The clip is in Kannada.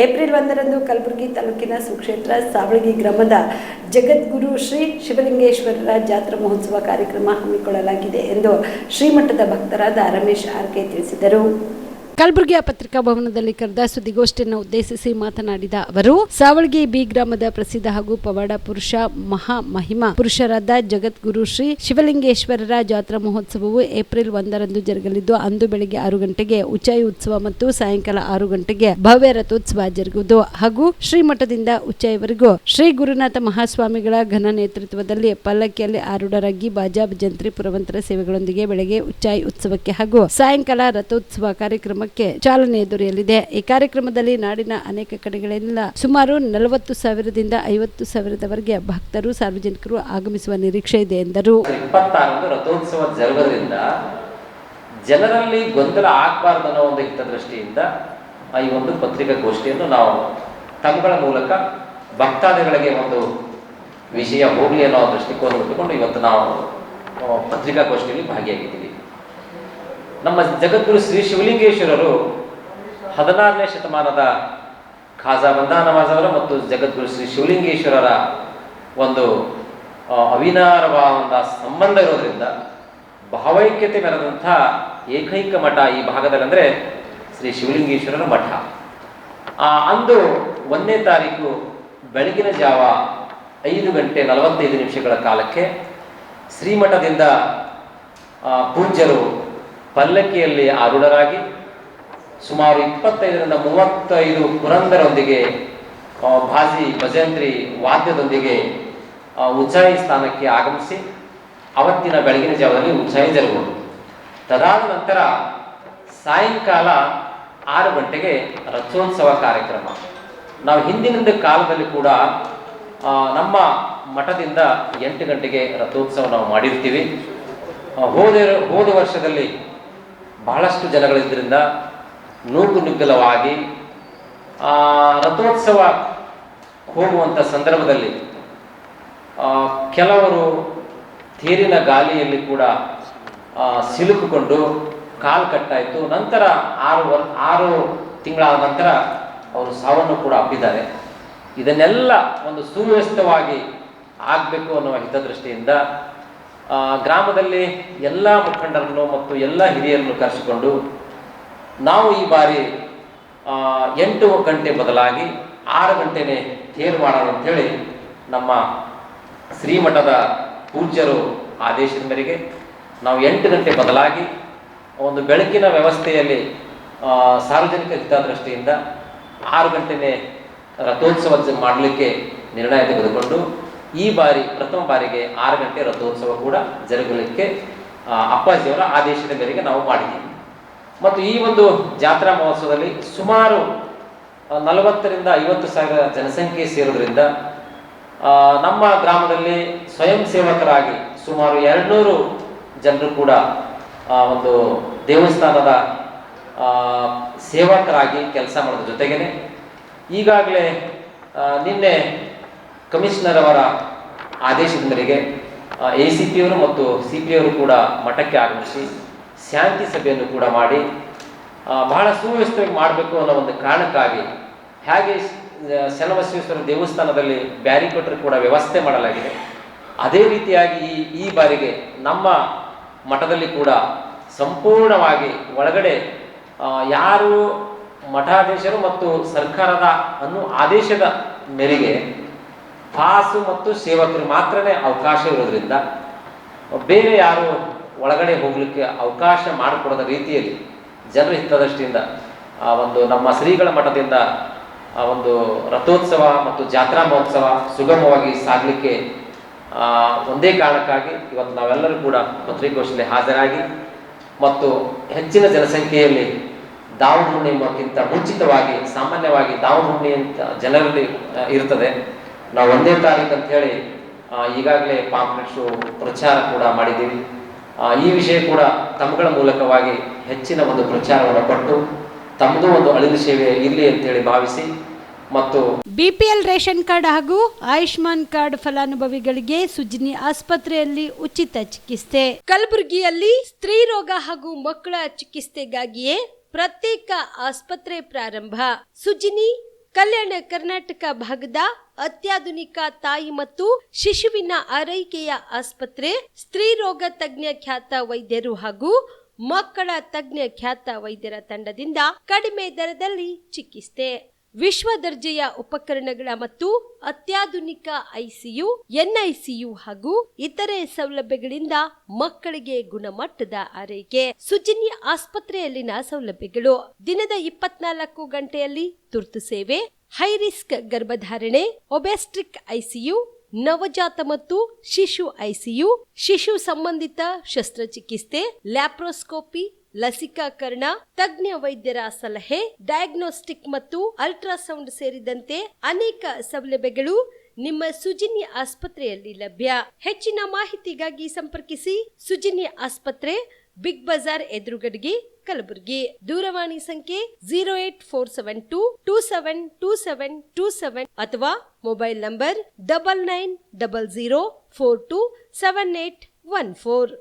ಏಪ್ರಿಲ್ 1ರಂದು ಕಲಬುರಗಿ ತಾಲೂಕಿನ ಸುಕ್ಷೇತ್ರ ಸಾವಳಗಿ ಗ್ರಾಮದ ಜಗದ್ಗುರು ಶ್ರೀ ಶಿವಲಿಂಗೇಶ್ವರರ ಜಾತ್ರಾ ಮಹೋತ್ಸವ ಕಾರ್ಯಕ್ರಮ ಹಮ್ಮಿಕೊಳ್ಳಲಾಗಿದೆ ಎಂದು ಶ್ರೀಮಠದ ಭಕ್ತರಾದ ರಮೇಶ್ ಆರ್ಕೆ ತಿಳಿಸಿದರು. ಕಲಬುರಗಿಯ ಪತ್ರಿಕಾ ಭವನದಲ್ಲಿ ಕರೆದ ಸುದ್ದಿಗೋಷ್ಠಿಯನ್ನು ಉದ್ದೇಶಿಸಿ ಮಾತನಾಡಿದ ಅವರು, ಸಾವಳಗಿ ಬಿ ಗ್ರಾಮದ ಪ್ರಸಿದ್ಧ ಹಾಗೂ ಪವಾಡ ಪುರುಷ ಮಹಾ ಮಹಿಮಾ ಪುರುಷರಾದ ಜಗದ್ಗುರು ಶ್ರೀ ಶಿವಲಿಂಗೇಶ್ವರರ ಜಾತ್ರಾ ಮಹೋತ್ಸವವು ಏಪ್ರಿಲ್ 1ರಂದು ಜರುಗಲಿದ್ದು, ಅಂದು ಬೆಳಗ್ಗೆ 6 ಗಂಟೆಗೆ ಉಚ್ಚಾಯಿ ಉತ್ಸವ ಮತ್ತು ಸಾಯಂಕಾಲ 6 ಗಂಟೆಗೆ ಭವ್ಯ ರಥೋತ್ಸವ ಜರುಗುವುದು ಹಾಗೂ ಶ್ರೀಮಠದಿಂದ ಉಚ್ಚಾಯಿವರೆಗೂ ಶ್ರೀ ಗುರುನಾಥ ಮಹಾಸ್ವಾಮಿಗಳ ಘನ ನೇತೃತ್ವದಲ್ಲಿ ಪಲ್ಲಕ್ಕಿಯಲ್ಲಿ ಆರೂಢರಾಗಿ ಬಾಜಾ ಭಜಂತ್ರಿ ಪುರವಂತರ ಸೇವೆಗಳೊಂದಿಗೆ ಬೆಳಗ್ಗೆ ಉಚ್ಚಾಯಿ ಉತ್ಸವಕ್ಕೆ ಹಾಗೂ ಸಾಯಂಕಾಲ ರಥೋತ್ಸವ ಕಾರ್ಯಕ್ರಮಕ್ಕೆ ಚಾಲನೆ ದೊರೆಯಲಿದೆ. ಈ ಕಾರ್ಯಕ್ರಮದಲ್ಲಿ ನಾಡಿನ ಅನೇಕ ಕಡೆಗಳಿಂದ ಸುಮಾರು 40,000ದಿಂದ 50,000ದವರೆಗೆ ಭಕ್ತರು ಸಾರ್ವಜನಿಕರು ಆಗಮಿಸುವ ನಿರೀಕ್ಷೆ ಇದೆ ಎಂದರು. 26ರಂದು ರಥೋತ್ಸವ ಜರುಗೋದ್ರಿಂದ ಜನರಲ್ಲಿ ಗೊಂದಲ ಆಗಬಾರದು ಅನ್ನೋ ಒಂದು ಹಿತದೃಷ್ಟಿಯಿಂದ ಈ ಒಂದು ಪತ್ರಿಕಾಗೋಷ್ಠಿಯನ್ನು ನಾವು ತಮ್ಮಗಳ ಮೂಲಕ ಭಕ್ತಾದಿಗಳಿಗೆ ಒಂದು ವಿಷಯ ಹೋಗಲಿ ಅನ್ನೋ ದೃಷ್ಟಿಕೋನ ಇಟ್ಟುಕೊಂಡು ಇವತ್ತು ನಾವು ಪತ್ರಿಕಾಗೋಷ್ಠಿಯಲ್ಲಿ ಭಾಗಿಯಾಗಿದ್ದೀವಿ. ನಮ್ಮ ಜಗದ್ಗುರು ಶ್ರೀ ಶಿವಲಿಂಗೇಶ್ವರರು 16ನೇ ಶತಮಾನದ ಖಾಜಾ ಬಂದಾ ನವಾಜ್ ಅವರ ಮತ್ತು ಜಗದ್ಗುರು ಶ್ರೀ ಶಿವಲಿಂಗೇಶ್ವರರ ಒಂದು ಅವಿನಾರವಾದ ಸಂಬಂಧ ಇರೋದ್ರಿಂದ ಭಾವೈಕ್ಯತೆ ಮೆರೆದಂಥ ಏಕೈಕ ಮಠ ಈ ಭಾಗದಲ್ಲಿ ಅಂದರೆ ಶ್ರೀ ಶಿವಲಿಂಗೇಶ್ವರರ ಮಠ. ಅಂದು 1ನೇ ತಾರೀಕು ಬೆಳಗಿನ ಜಾವ 5:45 ಕಾಲಕ್ಕೆ ಶ್ರೀಮಠದಿಂದ ಪೂಜ್ಯರು ಪಲ್ಲಕ್ಕಿಯಲ್ಲಿ ಆರೂಢರಾಗಿ ಸುಮಾರು 25ರಿಂದ 35 ಪುರಂದರೊಂದಿಗೆ ಭಾಜಿ ಭಜಂತ್ರಿ ವಾದ್ಯದೊಂದಿಗೆ ಉಚ್ಚಾಯಿ ಸ್ಥಾನಕ್ಕೆ ಆಗಮಿಸಿ ಅವತ್ತಿನ ಬೆಳಗಿನ ಜಾವದಲ್ಲಿ ಉಚ್ಚಾಯಿ ಜರುಗುವುದು. ತದಾದ ನಂತರ ಸಾಯಂಕಾಲ 6 ಗಂಟೆಗೆ ರಥೋತ್ಸವ ಕಾರ್ಯಕ್ರಮ. ನಾವು ಹಿಂದಿನಿಂದ ಕಾಲದಲ್ಲಿ ಕೂಡ ನಮ್ಮ ಮಠದಿಂದ 8 ಗಂಟೆಗೆ ರಥೋತ್ಸವ ನಾವು ಮಾಡಿರ್ತೀವಿ. ಹೋದ ವರ್ಷದಲ್ಲಿ ಬಹಳಷ್ಟು ಜನಗಳಿದ್ದರಿಂದ ನೂಕುನುಗ್ಗಲವಾಗಿ ರಥೋತ್ಸವ ಹೋಗುವಂಥ ಸಂದರ್ಭದಲ್ಲಿ ಕೆಲವರು ತೇರಿನ ಗಾಲಿಯಲ್ಲಿ ಕೂಡ ಸಿಲುಕಿಕೊಂಡು ಕಾಲು ಕಟ್ಟಾಯಿತು. ನಂತರ 6 ತಿಂಗಳಾದ ನಂತರ ಅವರು ಸಾವನ್ನು ಕೂಡ ಅಪ್ಪಿದ್ದಾರೆ. ಇದನ್ನೆಲ್ಲ ಒಂದು ಸುವ್ಯವಸ್ಥಿತವಾಗಿ ಆಗಬೇಕು ಅನ್ನುವ ಹಿತದೃಷ್ಟಿಯಿಂದ ಗ್ರಾಮದಲ್ಲಿ ಎಲ್ಲ ಮುಖಂಡರನ್ನು ಮತ್ತು ಎಲ್ಲ ಹಿರಿಯರನ್ನು ಕರೆಸಿಕೊಂಡು ನಾವು ಈ ಬಾರಿ 8 ಗಂಟೆ ಬದಲಾಗಿ 6 ಗಂಟೆನೇ ತೇರು ಮಾಡೋಣ ಅಂಥೇಳಿ ನಮ್ಮ ಶ್ರೀಮಠದ ಪೂಜ್ಯರು ಆದೇಶದ ಮೇರೆಗೆ ನಾವು 8 ಗಂಟೆ ಬದಲಾಗಿ ಒಂದು ಬೆಳಕಿನ ವ್ಯವಸ್ಥೆಯಲ್ಲಿ ಸಾರ್ವಜನಿಕ ಹಿತದೃಷ್ಟಿಯಿಂದ 6 ಗಂಟೆನೇ ರಥೋತ್ಸವ ಮಾಡಲಿಕ್ಕೆ ನಿರ್ಣಯ ತೆಗೆದುಕೊಂಡು ಈ ಬಾರಿ ಪ್ರಥಮ ಬಾರಿಗೆ 6 ಗಂಟೆ ರಥೋತ್ಸವ ಕೂಡ ಜರುಗಲಿಕ್ಕೆ ಅಪ್ಪಾಜಿಯವರ ಆದೇಶದ ಮೇರೆಗೆ ನಾವು ಮಾಡಿದ್ದೀವಿ. ಮತ್ತು ಈ ಒಂದು ಜಾತ್ರಾ ಮಹೋತ್ಸವದಲ್ಲಿ ಸುಮಾರು 40ರಿಂದ 50,000 ಜನಸಂಖ್ಯೆ ಸೇರೋದ್ರಿಂದ ನಮ್ಮ ಗ್ರಾಮದಲ್ಲಿ ಸ್ವಯಂ ಸೇವಕರಾಗಿ ಸುಮಾರು 200 ಜನರು ಕೂಡ ಒಂದು ದೇವಸ್ಥಾನದ ಸೇವಕರಾಗಿ ಕೆಲಸ ಮಾಡೋದ್ರ ಜೊತೆಗೇನೆ ಈಗಾಗಲೇ ನಿನ್ನೆ ಕಮಿಷನರ್ ಅವರ ಆದೇಶದ ಮೇರೆಗೆ ACP ಅವರು ಮತ್ತು CP ಅವರು ಕೂಡ ಮಠಕ್ಕೆ ಆಗಮಿಸಿ ಶಾಂತಿ ಸಭೆಯನ್ನು ಕೂಡ ಮಾಡಿ ಬಹಳ ಸುವ್ಯವಸ್ಥೆಯಾಗಿ ಮಾಡಬೇಕು ಅನ್ನೋ ಒಂದು ಕಾರಣಕ್ಕಾಗಿ ಹೇಗೆ ಶನಬಸವೇಶ್ವರ ದೇವಸ್ಥಾನದಲ್ಲಿ ಬ್ಯಾರಿಕೇಡ್ ಕೂಡ ವ್ಯವಸ್ಥೆ ಮಾಡಲಾಗಿದೆ, ಅದೇ ರೀತಿಯಾಗಿ ಈ ಬಾರಿಗೆ ನಮ್ಮ ಮಠದಲ್ಲಿ ಕೂಡ ಸಂಪೂರ್ಣವಾಗಿ ಒಳಗಡೆ ಯಾರು ಮಠಾಧೀಶರು ಮತ್ತು ಸರ್ಕಾರದ ಆದೇಶದ ಮೇರೆಗೆ ಪಾಸು ಮತ್ತು ಸೇವಕರು ಮಾತ್ರನೇ ಅವಕಾಶ ಇರೋದ್ರಿಂದ ಬೇರೆ ಯಾರು ಒಳಗಡೆ ಹೋಗಲಿಕ್ಕೆ ಅವಕಾಶ ಮಾಡಿಕೊಡದ ರೀತಿಯಲ್ಲಿ ಜನರ ಹಿತದೃಷ್ಟಿಯಿಂದ ಒಂದು ನಮ್ಮ ಶ್ರೀಗಳ ಮಠದಿಂದ ಒಂದು ರಥೋತ್ಸವ ಮತ್ತು ಜಾತ್ರಾ ಮಹೋತ್ಸವ ಸುಗಮವಾಗಿ ಸಾಗಲಿಕ್ಕೆ ಒಂದೇ ಕಾರಣಕ್ಕಾಗಿ ಇವತ್ತು ನಾವೆಲ್ಲರೂ ಕೂಡ ಪತ್ರಿಕಾಗೋಷ್ಠಿಯಲ್ಲಿ ಹಾಜರಾಗಿ ಮತ್ತು ಹೆಚ್ಚಿನ ಜನಸಂಖ್ಯೆಯಲ್ಲಿ ದಾವಣ ಹುಣ್ಣಿಮೆಗಿಂತ ಮುಂಚಿತವಾಗಿ ಸಾಮಾನ್ಯವಾಗಿ ದಾವಣ ಹುಣ್ಣಿಮೆ ಅಂತ ಜನರಲ್ಲಿ ಇರ್ತದೆ. ನಾವು 1ನೇ ತಾರೀಕು ಅಂತ ಹೇಳಿ ಈಗಾಗಲೇ ಪಾಂಪ್ಲೆಟ್ಸು ಪ್ರಚಾರ ಕೂಡ ಮಾಡಿದ್ದೀವಿ. ಈ ವಿಷಯ ಕೂಡ ತಮ್ಮಗಳ ಮೂಲಕವಾಗಿ ಹೆಚ್ಚಿನ ಒಂದು ಪ್ರಚಾರವನ್ನು ಕೊಟ್ಟು ತಮ್ಮದು ಒಂದು ಅಳಿಲು ಸೇವೆ ಇರಲಿ ಅಂತೇಳಿ ಭಾವಿಸಿ ಮತ್ತು BPL ರೇಷನ್ ಕಾರ್ಡ್ ಹಾಗೂ ಆಯುಷ್ಮಾನ್ ಕಾರ್ಡ್ ಫಲಾನುಭವಿಗಳಿಗೆ ಸುಜ್ನಿ ಆಸ್ಪತ್ರೆಯಲ್ಲಿ ಉಚಿತ ಚಿಕಿತ್ಸೆ. ಕಲಬುರಗಿಯಲ್ಲಿ ಸ್ತ್ರೀ ರೋಗ ಹಾಗೂ ಮಕ್ಕಳ ಚಿಕಿತ್ಸೆಗಾಗಿಯೇ ಪ್ರತ್ಯೇಕ ಆಸ್ಪತ್ರೆ ಪ್ರಾರಂಭ. ಸುಜಿನಿ ಕಲ್ಯಾಣ ಕರ್ನಾಟಕ ಭಾಗದ ಅತ್ಯಾಧುನಿಕ ತಾಯಿ ಮತ್ತು ಶಿಶುವಿನ ಆರೈಕೆಯ ಆಸ್ಪತ್ರೆ, ಸ್ತ್ರೀ ರೋಗ ತಜ್ಞ ಖ್ಯಾತ ವೈದ್ಯರು ಹಾಗೂ ಮಕ್ಕಳ ತಜ್ಞ ಖ್ಯಾತ ವೈದ್ಯರ ತಂಡದಿಂದ ಕಡಿಮೆ ದರದಲ್ಲಿ ಚಿಕಿತ್ಸೆ, ವಿಶ್ವ ದರ್ಜೆಯ ಉಪಕರಣಗಳ ಮತ್ತು ಅತ್ಯಾಧುನಿಕ ಐಸಿಯು, ಎನ್ಐಸಿಯು ಹಾಗೂ ಇತರೆ ಸೌಲಭ್ಯಗಳಿಂದ ಮಕ್ಕಳಿಗೆ ಗುಣಮಟ್ಟದ ಆರೈಕೆ. ಸುಜಿನ್ಯ ಆಸ್ಪತ್ರೆಯಲ್ಲಿನ ಸೌಲಭ್ಯಗಳು: ದಿನದ 24 ಗಂಟೆಯಲ್ಲಿ ತುರ್ತು ಸೇವೆ, ಹೈ ರಿಸ್ಕ್ ಗರ್ಭಧಾರಣೆ, ಒಬೆಸ್ಟ್ರಿಕ್ ಐಸಿಯು, ನವಜಾತ ಮತ್ತು ಶಿಶು ಐಸಿಯು, ಶಿಶು ಸಂಬಂಧಿತ ಶಸ್ತ್ರಚಿಕಿತ್ಸೆ, ಲ್ಯಾಪ್ರೋಸ್ಕೋಪಿ, ಲಸಿಕಾಕರಣ, ತಜ್ಞ ವೈದ್ಯರ ಸಲಹೆ, ಡಯಾಗ್ನೋಸ್ಟಿಕ್ ಮತ್ತು ಅಲ್ಟ್ರಾಸೌಂಡ್ ಸೇರಿದಂತೆ ಅನೇಕ ಸೌಲಭ್ಯಗಳು ನಿಮ್ಮ ಸುಜಿನ್ಯ ಆಸ್ಪತ್ರೆಯಲ್ಲಿ ಲಭ್ಯ. ಹೆಚ್ಚಿನ ಮಾಹಿತಿಗಾಗಿ ಸಂಪರ್ಕಿಸಿ ಸುಜಿನ್ಯ ಆಸ್ಪತ್ರೆ, ಬಿಗ್ ಬಜಾರ್ ಎದುರುಗಡೆಗೆ, ಕಲಬುರಗಿ. ದೂರವಾಣಿ ಸಂಖ್ಯೆ 08472272727 ಅಥವಾ ಮೊಬೈಲ್ ನಂಬರ್ 9900427814.